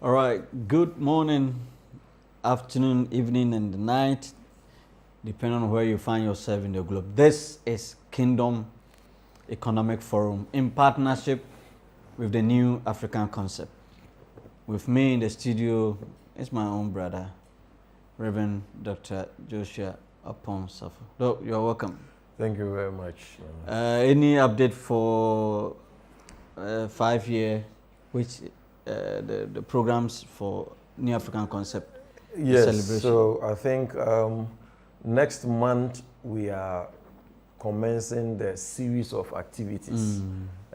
All right, good morning, afternoon, evening, and night, depending on where you find yourself in the globe. This is Kingdom Economic Forum in partnership with the New African Concept. With me in the studio is my own brother, Reverend Dr. Joshua Apon-Safo. You're welcome. Thank you very much. Any update for 5-year, which the programs for New African Concept Yes, celebration? so I think next month we are commencing the series of activities.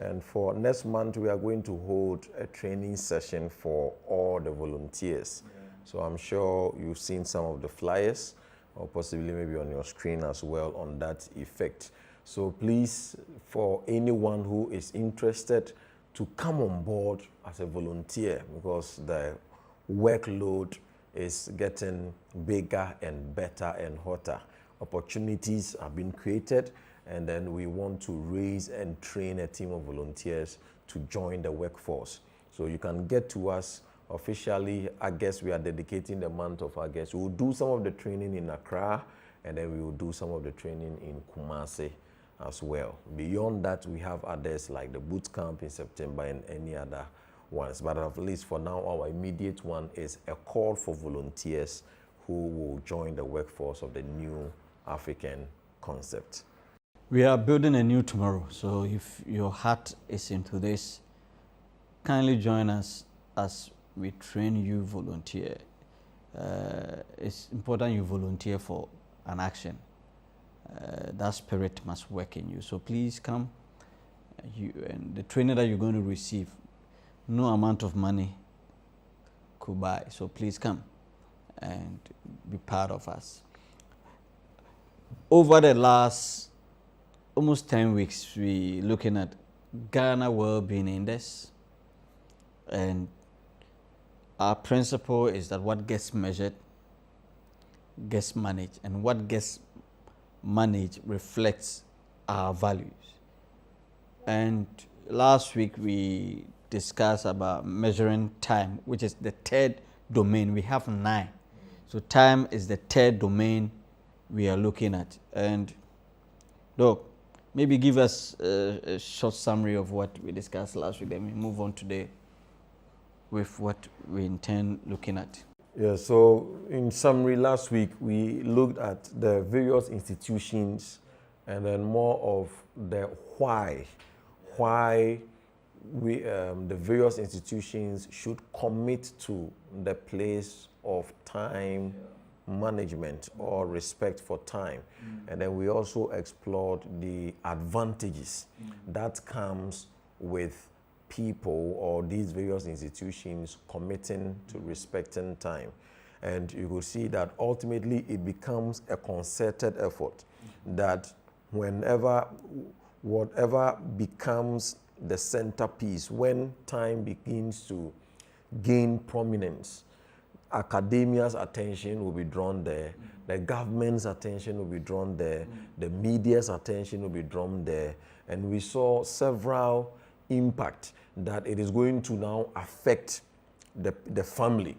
And for next month, we are going to hold a training session for all the volunteers. Yeah. So I'm sure you've seen some of the flyers, or possibly maybe on your screen as well, on that effect. So please, for anyone who is interested to come on board as a volunteer, because the workload is getting bigger and better and hotter. Opportunities have been created, and then we want to raise and train a team of volunteers to join the workforce. So you can get to us officially. August, we are dedicating the month of August. We'll do some of the training in Accra, and then we will do some of the training in Kumasi as well. Beyond that, we have others like the boot camp in September and any other ones. But at least for now, our immediate one is a call for volunteers who will join the workforce of the New African Concept. We are building a new tomorrow, so if your heart is into this, kindly join us as we train you volunteer. It's important you volunteer for an action. That spirit must work in you. So please come. And the training that you're going to receive, no amount of money could buy. So please come and be part of us. Over the last almost 10 weeks, we looking at Ghana Wellbeing Index, and our principle is that what gets measured gets managed, and what gets managed reflects our values. And last week we discussed about measuring time, which is the third domain. We have 9, so time is the third domain we are looking at. And Doc, maybe give us a short summary of what we discussed last week, then we move on today with what we intend looking at. Yeah, so in summary, last week we looked at the various institutions and then more of the why we, the various institutions should commit to the place of time management or respect for time. And then we also explored the advantages that comes with people or these various institutions committing to respecting time. And you will see that ultimately it becomes a concerted effort, that whatever becomes the centerpiece, when time begins to gain prominence, academia's attention will be drawn there, the government's attention will be drawn there, the media's attention will be drawn there, and we saw several impact that it is going to now affect the family.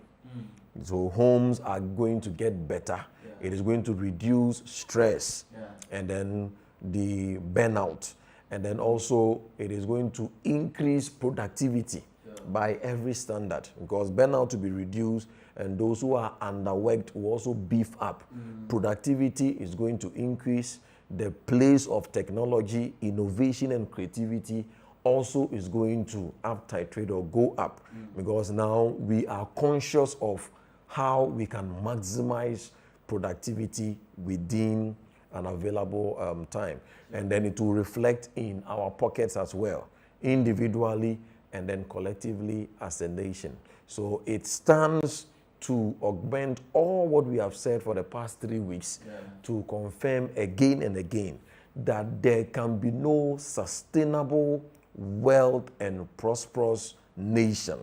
So homes are going to get better. It is going to reduce stress and then the burnout, and then also it is going to increase productivity by every standard, because burnout will be reduced and those who are underworked will also beef up. Productivity is going to increase. The place of technology, innovation, and creativity also is going to up-titrate or go up, because now we are conscious of how we can maximize productivity within an available time. And then it will reflect in our pockets as well, individually and then collectively as a nation. So it stands to augment all what we have said for the past 3 weeks, to confirm again and again that there can be no sustainable wealth and prosperous nation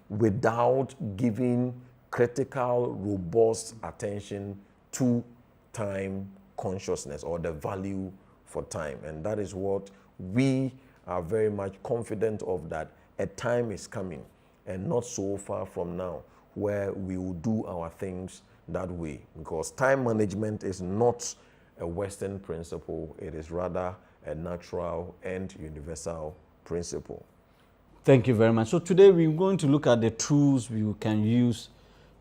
without giving critical, robust attention to time consciousness or the value for time. And that is what we are very much confident of, that a time is coming and not so far from now where we will do our things that way, because time management is not a Western principle, it is rather a natural and universal principle. Thank you very much. So today we're going to look at the tools we can use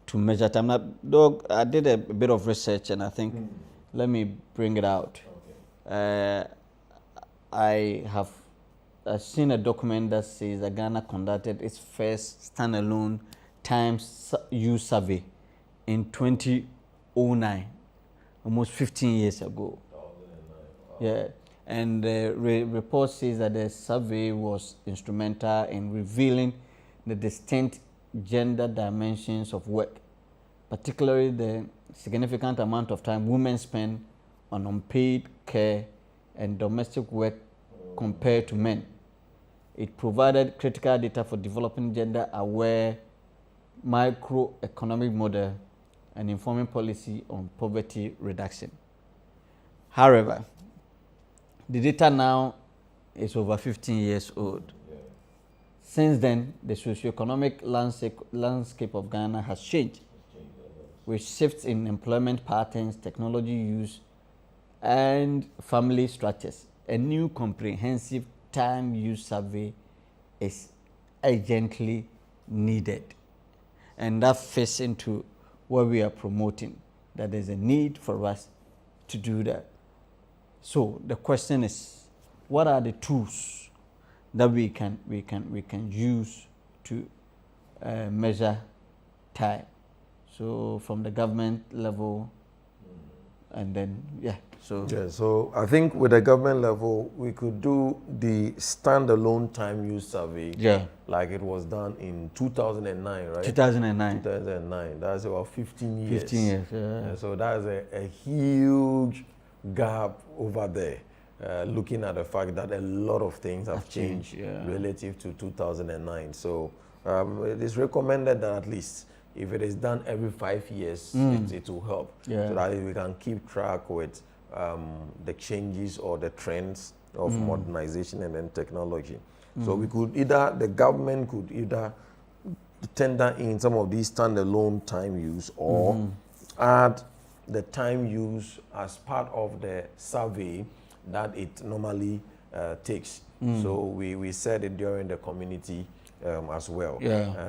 to measure time. Now, Doug, I did a bit of research, and I think, let me bring it out. Okay. I've seen a document that says that Ghana conducted its first standalone time use survey in 2009, almost 15 years ago. 2009. Wow. Yeah, and the report says that the survey was instrumental in revealing the distinct gender dimensions of work, particularly the significant amount of time women spend on unpaid care and domestic work compared to men. It provided critical data for developing gender-aware microeconomic model and informing policy on poverty reduction. However, the data now is over 15 years old. Yeah. Since then, the socioeconomic landscape of Ghana has changed, with shifts in employment patterns, technology use, and family structures. A new comprehensive time use survey is urgently needed. And that fits into what we are promoting, that there's a need for us to do that. So the question is, what are the tools that we can use to measure time? So from the government level, and then so I think with the government level, we could do the standalone time use survey, like it was done in 2009, right? 2009. That's about 15 years. 15 years. Yeah. So that's a huge gap over there. Looking at the fact that a lot of things have changed relative to 2009. So it is recommended that at least if it is done every 5 years, it will help, so that we can keep track with the changes or the trends of modernization and then technology. So we could the government could either tender in some of these standalone time use or add the time use as part of the survey that it normally takes. So we said it during the community as well.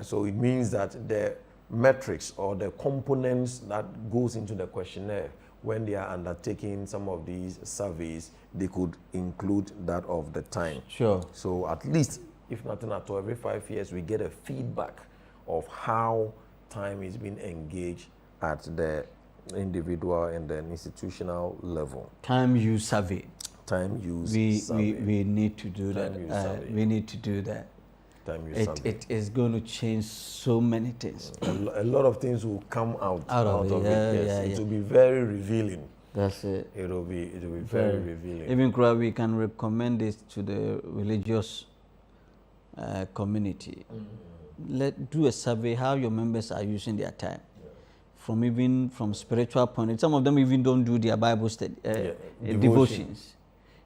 So it means that the metrics or the components that goes into the questionnaire when they are undertaking some of these surveys, they could include that of the time. Sure. So at least, if nothing at all, every 5 years we get a feedback of how time is being engaged at the individual and the institutional level. Time use survey. Time use survey. We need to do that. We need to do that. It is going to change so many things. A lot of things will come out of it. It will be very revealing. That's it. It will be very revealing. Even we can recommend this to the religious community. Do a survey how your members are using their time. From spiritual point. Some of them even don't do their Bible study, devotions.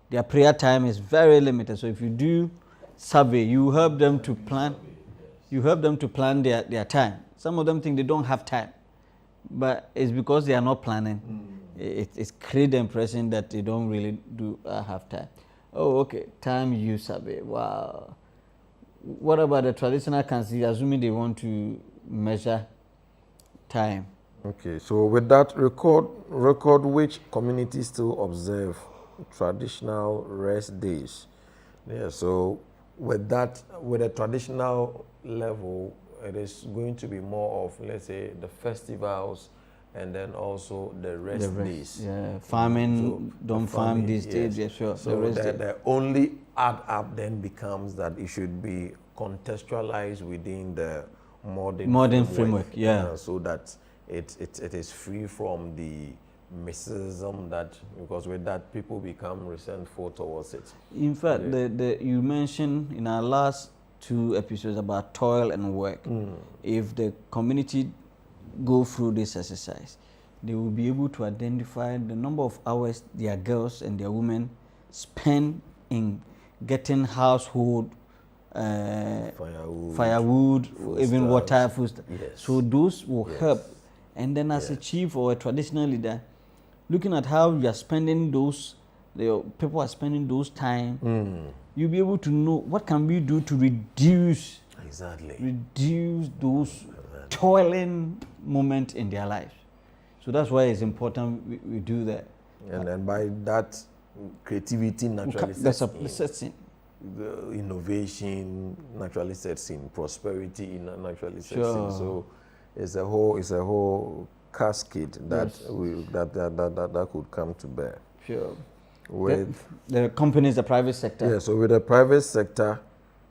Their prayer time is very limited. So if you do survey, you help them to plan. You help them to plan their time. Some of them think they don't have time, but it's because they are not planning. It's create the impression that they don't really have time. Oh, okay, time use survey. Wow. What about the traditional council, assuming they want to measure time? Okay, so with that, record which communities still observe traditional rest days. So with a traditional level, it is going to be more of, let's say, the festivals and then also the rest days. Yeah, farming, farm these days, sure. So the only add up then becomes that it should be contextualized within the modern framework. So that it is free from the mysticism because with that people become resentful towards it. In fact, you mentioned in our last 2 episodes about toil and work. If the community go through this exercise, they will be able to identify the number of hours their girls and their women spend in getting household firewood, even water, food. Yes. So those will help. And then as a chief or a traditional leader, looking at how you are spending those, the people are spending those time, you'll be able to know what can we do to reduce those toiling moments in their lives. So that's why it's important we do that. And by that, creativity naturally sets in. The innovation naturally sets in. Prosperity naturally sets in. So it's a whole cascade that that could come to bear. Sure. With the companies, the private sector. Yeah. So with the private sector,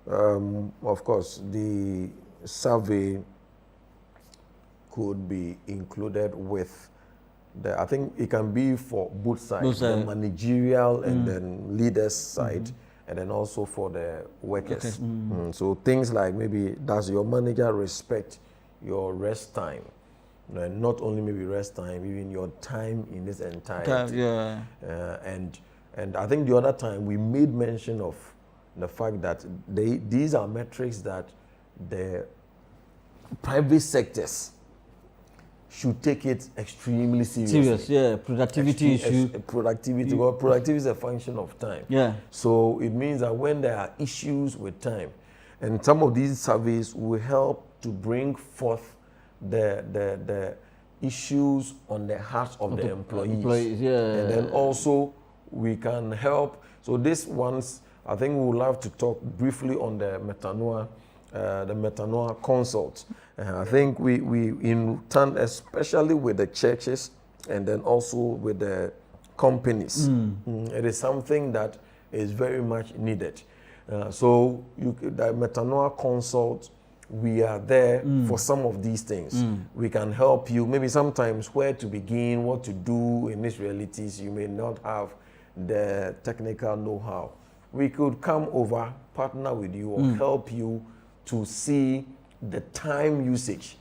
of course, the survey could be included with I think it can be for both sides, the managerial and then leaders side, and then also for the workers. So things like maybe, does your manager respect your rest time? And not only maybe rest time, even your time in this entirety. And I think the other time we made mention of the fact that these are metrics that the private sectors should take it extremely seriously. Productivity issue. Productivity is a function of time. So it means that when there are issues with time, and some of these surveys will help to bring forth the issues on the hearts of the employees. And then also we can help. So this ones, I think we will have to talk briefly on the Metanoia consult. I think we in turn, especially with the churches and then also with the companies, it is something that is very much needed. So the Metanoia consult, we are there for some of these things. We can help you, maybe sometimes where to begin, what to do in these realities. You may not have the technical know-how. We could come over, partner with you, or help you to see the time usage,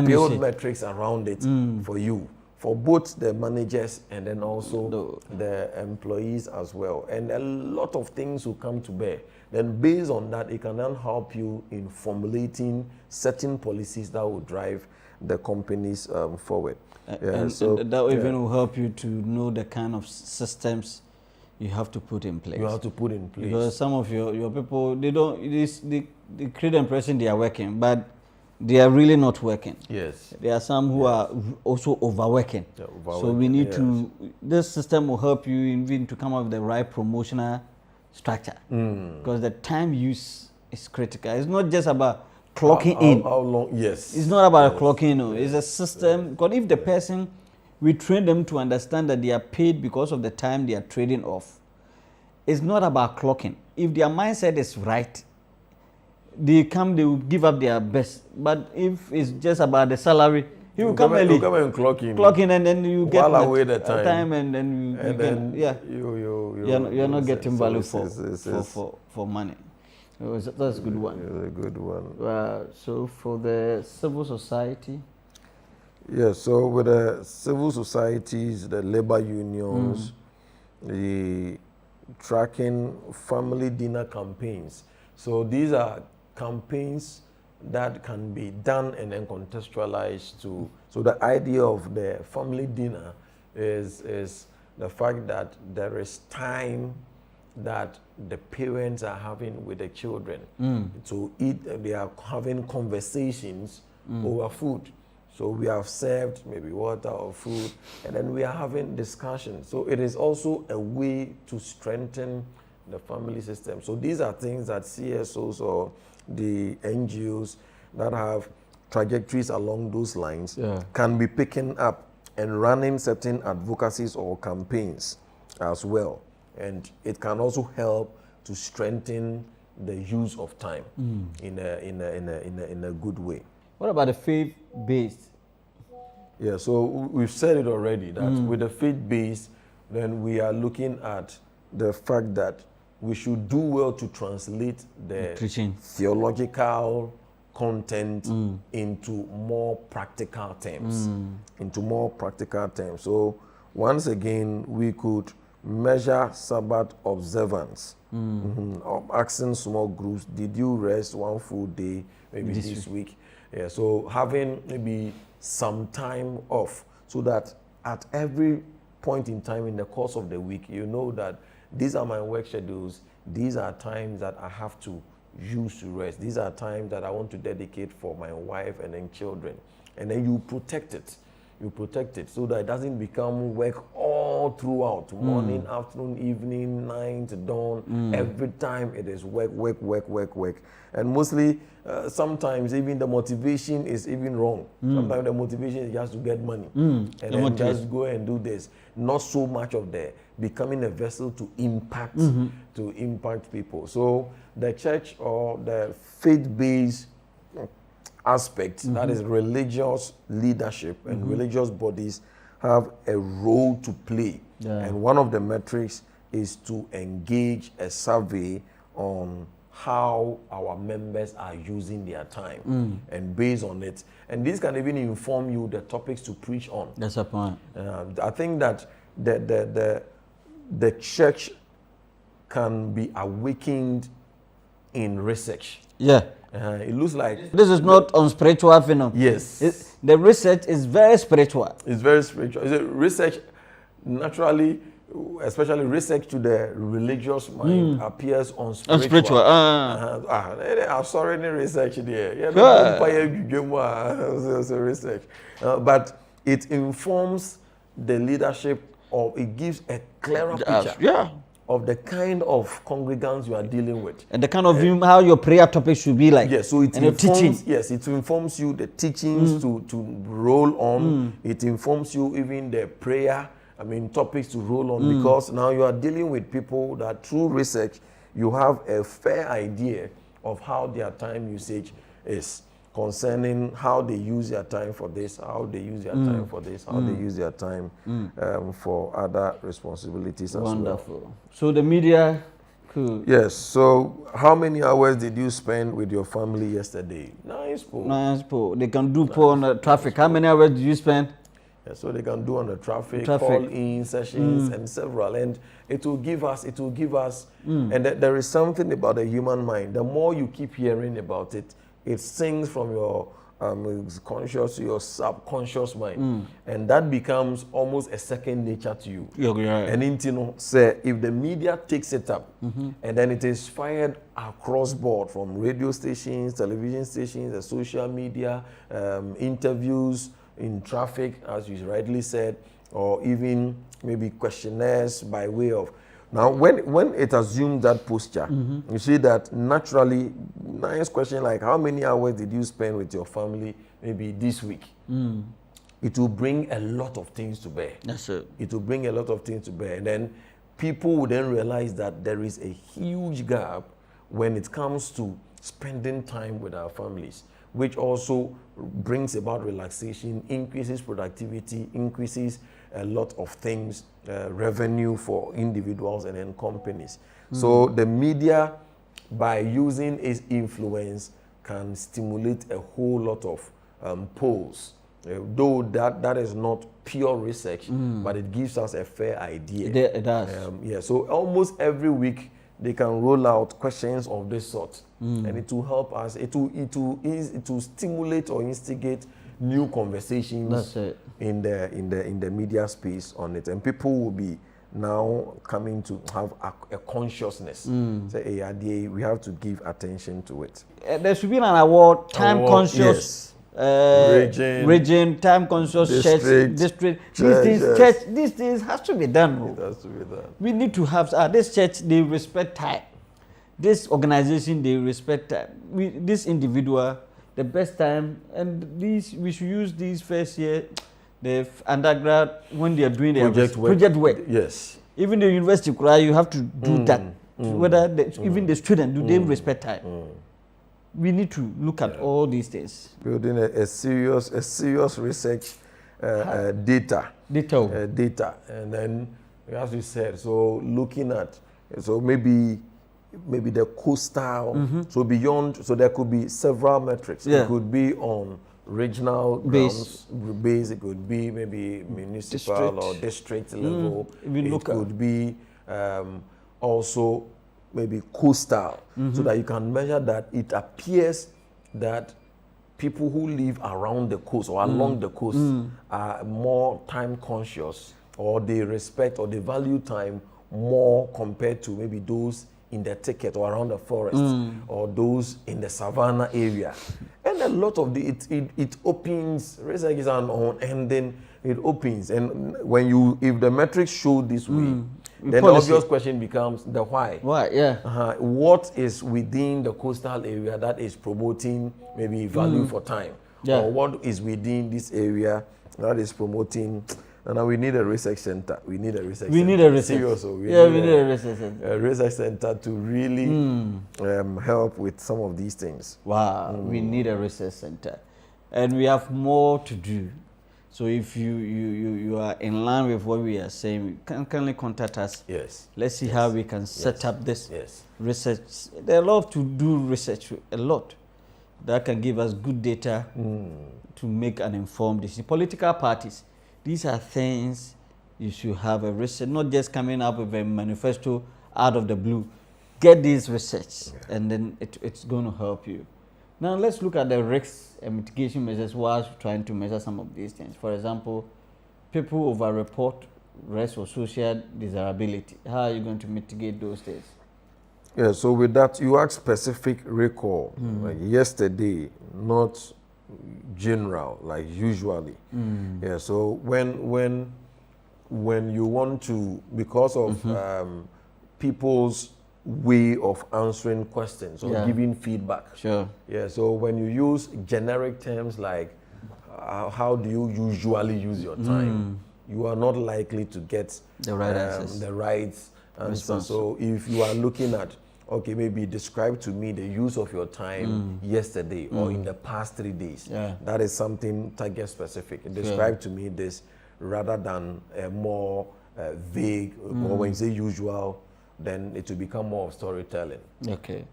build metrics around it for you, for both the managers and then also the employees as well. And a lot of things will come to bear. Then based on that, it can then help you in formulating certain policies that will drive the companies forward. And that even will help you to know the kind of systems you have to put in place. Because some of your people, they create the impression they are working, but they are really not working. There are some who are also overworking. So we need to, this system will help you even to come up with the right promotional structure. Because the time use is critical. It's not just about clocking in. How long? It's not about clocking in. It's a system. Because if the person, we train them to understand that they are paid because of the time they are trading off. It's not about clocking. If their mindset is right, they will give up their best. But if it's just about the salary, he will come early. You come and clock in, and then you get away the time. And then you're not getting value for money. That's a good one. It's a good one. So for the civil society. So with the civil societies, the labor unions, the tracking family dinner campaigns. So these are campaigns that can be done and then contextualized to. So the idea of the family dinner is the fact that there is time that the parents are having with the children to eat. They are having conversations over food. So we have served maybe water or food, and then we are having discussions. So it is also a way to strengthen the family system. So these are things that CSOs or the NGOs that have trajectories along those lines can be picking up and running certain advocacies or campaigns as well. And it can also help to strengthen the use of time in a good way. What about the faith-based? So we've said it already that with the faith-based, then we are looking at the fact that we should do well to translate the theological content into more practical terms. So once again, we could measure Sabbath observance. Asking small groups, did you rest one full day, maybe this week? Yeah, so having maybe some time off, so that at every point in time in the course of the week, you know that these are my work schedules, these are times that I have to use to rest, these are times that I want to dedicate for my wife and then children. And then you protect it. You protect it so that it doesn't become work all throughout, morning, afternoon, evening, night, dawn. Every time it is work, work, work, work, work. And mostly, sometimes even the motivation is even wrong. Sometimes the motivation is just to get money. And then just go and do this. Not so much of the becoming a vessel to impact, to impact people. So the church or the faith-based aspect, that is religious leadership and religious bodies have a role to play. And one of the metrics is to engage a survey on how our members are using their time and based on it. And this can even inform you the topics to preach on. That's a point. I think that the church can be awakened in research. Yeah. It looks like this is not on spiritual phenomenon. Yes. The research is very spiritual. It's very spiritual. Research naturally, especially research to the religious mind, appears on spiritual. I'm sorry, any research there. Yeah, research. But it informs the leadership, or it gives a clearer picture of the kind of congregants you are dealing with. And the kind of how your prayer topic should be like. Yes, so it informs, it informs you the teachings to roll on. It informs you even the prayer, topics to roll on, because now you are dealing with people that through research, you have a fair idea of how their time usage is, concerning how they use their time for this, how they use their time for this, how they use their time for other responsibilities as well. Wonderful. So the media could... Yes, so how many hours did you spend with your family yesterday? Nice poll. Nice poll. They can do poll on the traffic. How many hours did you spend? Yeah, so they can do on the traffic. Call-in sessions and several. And it will give us, and there is something about the human mind. The more you keep hearing about it, it sinks from your conscious to your subconscious mind. And that becomes almost a second nature to you. And say, if the media takes it up, and then it is fired across board from radio stations, television stations, the social media, interviews in traffic, as you rightly said, or even maybe questionnaires by way of... Now, when it assumes that posture, you see that naturally, nice question like, how many hours did you spend with your family maybe this week? It will bring a lot of things to bear. That's it. It will bring a lot of things to bear. And then people will then realize that there is a huge gap when it comes to spending time with our families, which also brings about relaxation, increases productivity, increases a lot of things, revenue for individuals and then companies. So the media, by using its influence, can stimulate a whole lot of polls. Though that is not pure research, but it gives us a fair idea. It does. So almost every week, they can roll out questions of this sort, and it will help us. It will stimulate or instigate new conversations in the media space on it, and people will be now coming to have a consciousness. Say, hey, we have to give attention to it. There should be an award, time conscious. Region, time conscious, district. These things has to be done. It has to be done. We need to have this church. They respect time. This organization, they respect time. This individual, the best time, and we should use these first year, the undergrad when they are doing their project work. Yes. Even the university, you have to do that. Whether even the student, do they respect time? We need to look at all these things. Building a serious research data, and then as you said, so looking at maybe the coastal, so beyond, so there could be several metrics. It could be on regional grounds base. It could be maybe municipal or district level. It could be also maybe coastal, so that you can measure that it appears that people who live around the coast or along the coast are more time conscious, or they respect or they value time more compared to maybe those in the thicket or around the forest or those in the savannah area. And a lot of it opens, research is on, and then it opens. And when if the metrics show this way, then the obvious question becomes the why. Why, yeah. What is within the coastal area that is promoting maybe value for time? Yeah. Or what is within this area that is promoting? And we need a research center. We need a research center. We need a research. Seriously, we need a research center. A research center to really help with some of these things. Wow, we need a research center. And we have more to do. So if you are in line with what we are saying, you can kindly contact us. Yes. Let's see how we can set up this research. There are a lot to do research, a lot that can give us good data to make an informed decision. Political parties, these are things you should have a research, not just coming up with a manifesto out of the blue. Get this research, and then it's going to help you. Now let's look at the risks and mitigation measures while trying to measure some of these things. For example, people over-report rest or social desirability. How are you going to mitigate those things? Yeah, so with that, you ask specific recall, like yesterday, not general, like usually. Yeah, so when you want to, because of people's way of answering questions or giving feedback. Sure. Yeah, so when you use generic terms like how do you usually use your time, you are not likely to get the right answers. The right answer. So if you are looking at, okay, maybe describe to me the use of your time yesterday or in the past 3 days. That is something target specific. Describe to me this rather than a more vague, or when you say usual, then it will become more of storytelling. Okay.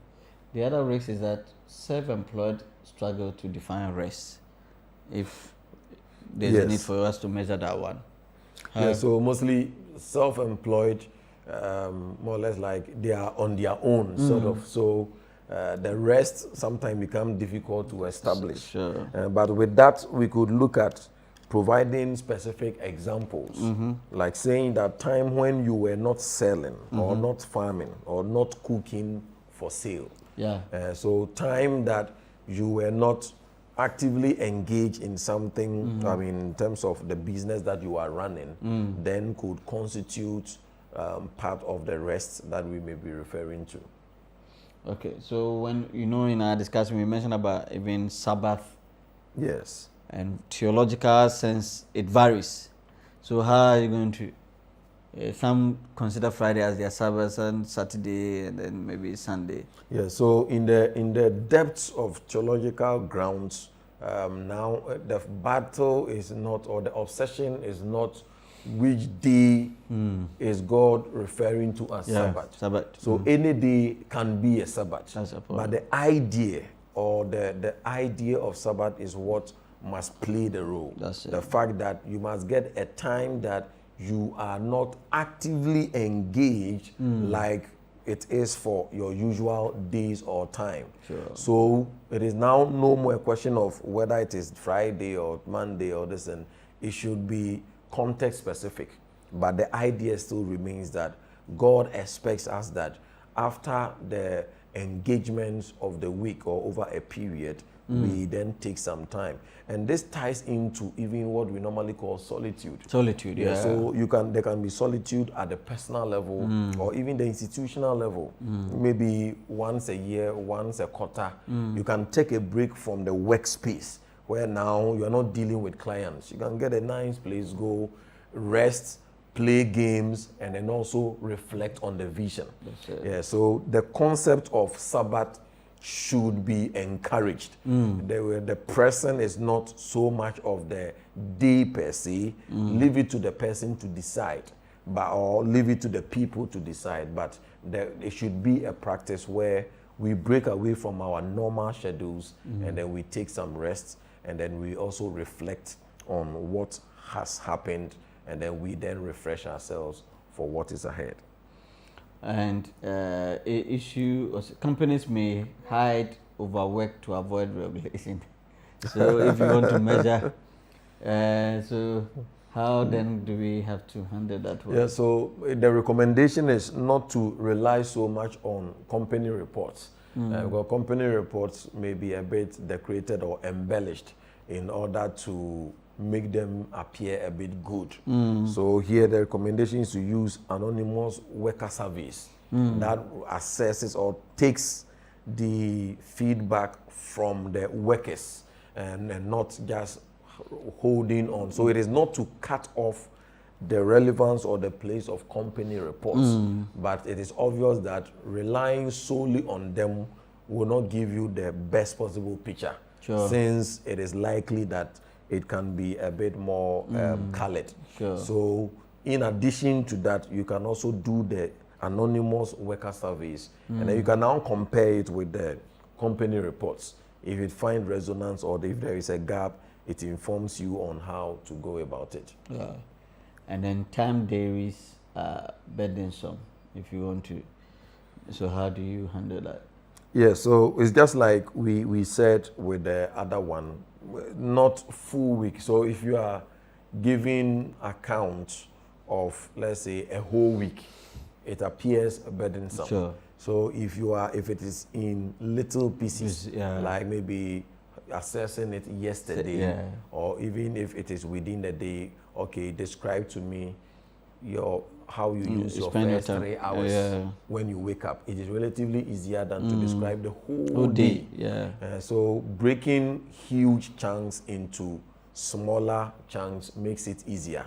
The other risk is that self-employed struggle to define rest. If there's a need for us to measure that one. Yeah, so mostly self-employed, more or less like they are on their own, sort of. So the rest sometimes become difficult to establish. Sure. But with that, we could look at providing specific examples, like saying that time when you were not selling or not farming or not cooking for sale. Yeah. So time that you were not actively engaged in something, I mean, in terms of the business that you are running, then could constitute part of the rest that we may be referring to. Okay, so when, in our discussion, we mentioned about even Sabbath. Yes. And theological sense, it varies. So how are you going to, some consider Friday as their Sabbath and Saturday and then maybe Sunday. Yeah, so in the depths of theological grounds, now the battle is not, or the obsession is not which day is God referring to as Sabbath. So any day can be a Sabbath. But the idea or the idea of Sabbath is what must play the role. The fact that you must get a time that you are not actively engaged like it is for your usual days or time. Sure. So it is now no more a question of whether it is Friday or Monday or this, and it should be context specific. But the idea still remains that God expects us that after the engagements of the week or over a period, we then take some time. And this ties into even what we normally call solitude. Solitude, yeah. So there can be solitude at the personal level or even the institutional level. Maybe once a year, once a quarter, you can take a break from the workspace where now you are not dealing with clients. You can get a nice place, go rest, play games, and then also reflect on the vision. Yeah, so the concept of Sabbath should be encouraged. The person is not so much of the day per se. Leave it to the person to decide, or leave it to the people to decide. But it should be a practice where we break away from our normal schedules and then we take some rest. and then we also reflect on what has happened, and then we then refresh ourselves for what is ahead. And issue, companies may hide overwork to avoid regulation. So if you want to measure, so how then do we have to handle that one? Yeah, so the recommendation is not to rely so much on company reports. Because company reports may be a bit decorated or embellished in order to make them appear a bit good. So here the recommendation is to use anonymous worker surveys that assesses or takes the feedback from the workers and not just holding on. So it is not to cut off the relevance or the place of company reports, but it is obvious that relying solely on them will not give you the best possible picture, since it is likely that it can be a bit more colored. So in addition to that, you can also do the anonymous worker surveys, and then you can now compare it with the company reports. If it finds resonance or if there is a gap, it informs you on how to go about it. Yeah. And then time diaries are burdensome if you want to. So how do you handle that? Yeah, so it's just like we said with the other one, not full week. So if you are giving account of, let's say, a whole week, it appears burdensome. So if it is in little pieces, like maybe assessing it yesterday, or even if it is within the day, okay, describe to me how you use your first 3 hours when you wake up. It is relatively easier than to describe the whole day. So breaking huge chunks into smaller chunks makes it easier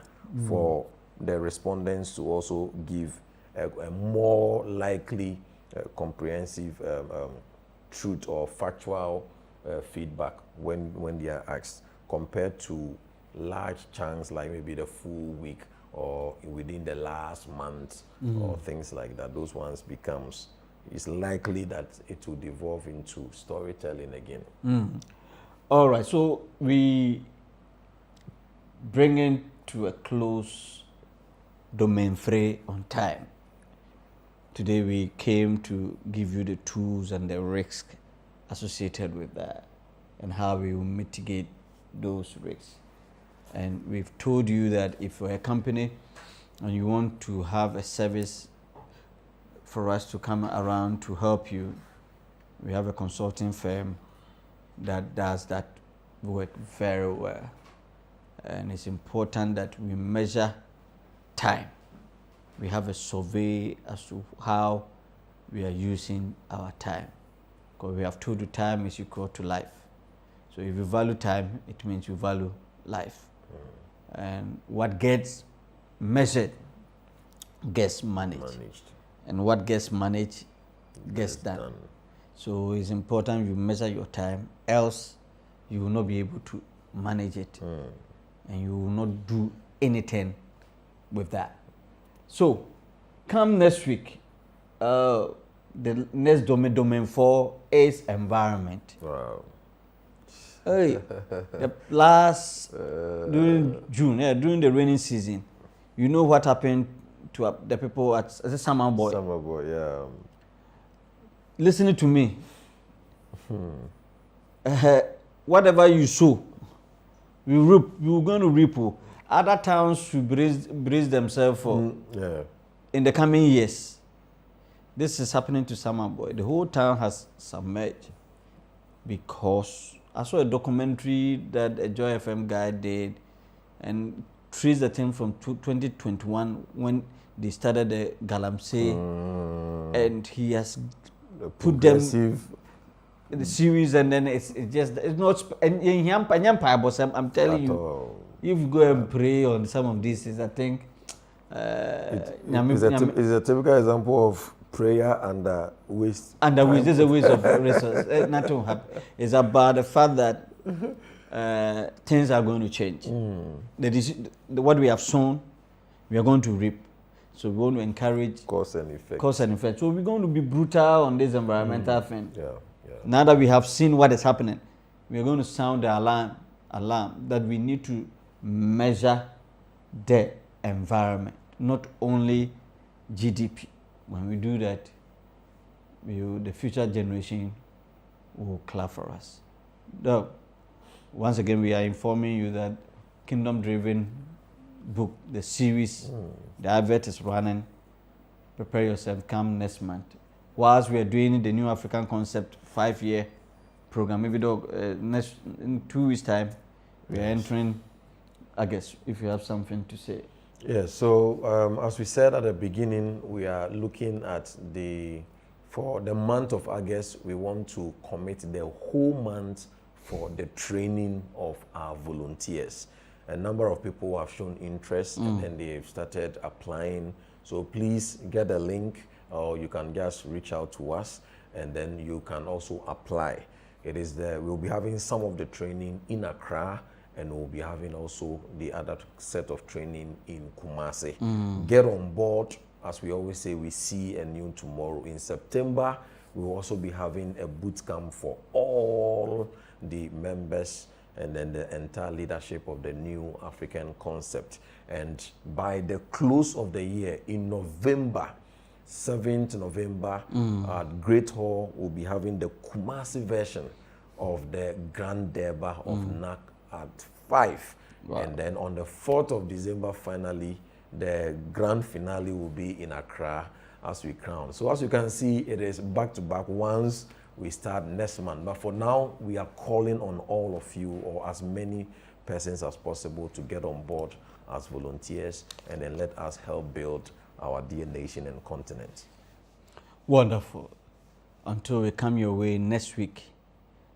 for the respondents to also give a more likely comprehensive truth or factual feedback when they are asked, compared to large chunks like maybe the full week or within the last month or things like that. Those ones it's likely that it will devolve into storytelling again. All right, so we bring it to a close, domain 3 on time. Today we came to give you the tools and the risks associated with that and how we will mitigate those risks. And we've told you that if you're a company and you want to have a service for us to come around to help you, we have a consulting firm that does that work very well. And it's important that we measure time. We have a survey as to how we are using our time. Because we have told you time is equal to life. So if you value time, it means you value life. And what gets measured gets managed. And what gets managed gets done. So it's important you measure your time, else you will not be able to manage it. And you will not do anything with that. So come next week, the next domain 4 is environment. Wow. Hey, the last during June, during the rainy season, you know what happened to the people at Summer Boy? Summer Boy, yeah. Listening to me. Whatever you sow, you're going to reap. Other towns should brace themselves for in the coming years. This is happening to Summer Boy. The whole town has submerged because I saw a documentary that a Joy FM guy did and traced the thing from 2021 when they started the Galamsey, and he has put them in the series, and then it's not. And I'm telling you, if you go and pray on some of these things, I think it's a typical example of prayer and waste. And waste is a waste of resources. Nothing will happen. It's about the fact that things are going to change. What we have sown, we are going to reap. So we want to encourage cause and effect. So we're going to be brutal on this environmental thing. Now that we have seen what is happening, we are going to sound the alarm that we need to measure the environment, not only GDP. When we do that, the future generation will clap for us. Though, once again, we are informing you that Kingdom Driven book, the series, the advert is running. Prepare yourself, come next month. Whilst we are doing the New African Concept 5-year program, maybe in 2 weeks' time, we are entering August, if you have something to say. Yes, so as we said at the beginning, we are looking at for the month of August, we want to commit the whole month for the training of our volunteers. A number of people have shown interest and then they've started applying. So please get a link, or you can just reach out to us and then you can also apply. It is there. We'll be having some of the training in Accra, and we'll be having also the other set of training in Kumasi. Get on board. As we always say, we see a new tomorrow. In September, we will also be having a boot camp for all the members and then the entire leadership of the New African Concept. And by the close of the year, in November, 7th November, at Great Hall, we'll be having the Kumasi version of the Grand Durbar of NAC at 5. Wow. And then on the 4th of December, finally, the grand finale will be in Accra as we crown. So as you can see, it is back to back once we start next month. But for now, we are calling on all of you, or as many persons as possible, to get on board as volunteers and then let us help build our dear nation and continent. Wonderful. Until we come your way next week,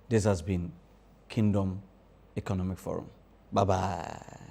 this has been Kingdom Economic Forum. Bye-bye.